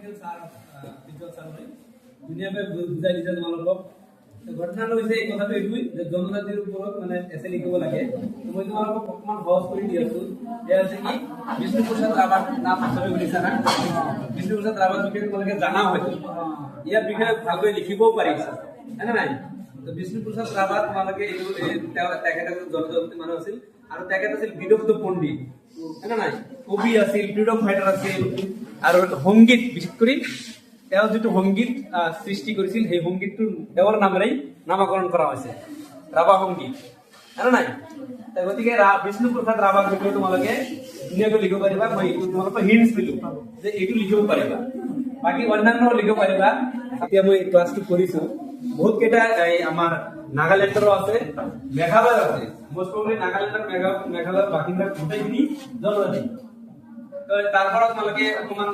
Nikhil sir teacher sir ভাই দুনিয়াতে বুঝাই দিছে তোমালোকক ঘটনাটো হৈছে এই কথাটো এইটোই যে জনজাতিৰ ওপৰত মানে এছে লিখিব লাগে মই তোমালোকক অকমান সহজ কৰি দি আছো এয়া আছে কি বিষ্ণু প্ৰসাদ ৰাভাৰ নাম সবে শুনিছা না বিষ্ণু প্ৰসাদ ৰাভাৰ বিষয়ে তোমালোকে জানা হয়তো ইয়াৰ বিষয়ে ভালকৈ লিখিবও পাৰিছা হয় নাই তো বিষ্ণু প্ৰসাদ ৰাভা তোমালোকে এইটো তেখেত জনজাতি মানুহ আছিল আৰু তেখেত আছিল বিদগ্ধ পণ্ডিত হয় নাই কবি আছিল ফ্ৰীডম ফাইটাৰ আছিল আৰু সংগীত বিশেষ কৰি তেওঁ যেটো সংগীত সৃষ্টি কৰিছিল সেই সংগীতটোৰ তেওঁৰ নামেৰে নামকৰণ কৰা হৈছে ৰাভা সংগীত হয় নাই গতিকে বিষ্ণু প্ৰসাদ ৰাভাৰ বিষয়ে তোমালোকে ধুনীয়াকৈ লিখিব পাৰিবা মই এইটো তোমালোকক হিণ্টছ দিলো যে এইটো লিখিব পাৰিবা বাকি অন্যান্য লিখিব পাৰিবা এতিয়া মই ক্লাছটো কৰিছো বহুত কেইটা আমাৰ নাগালেণ্ডৰো আছে মেঘালয়ৰ আছে মোষ্ট প্ৰবলি নাগালেণ্ডৰ মেঘালয়ৰ বাসিন্দা গোটেইখিনি জনজাতি তো তাৰ পৰা তোমালোকে অকমান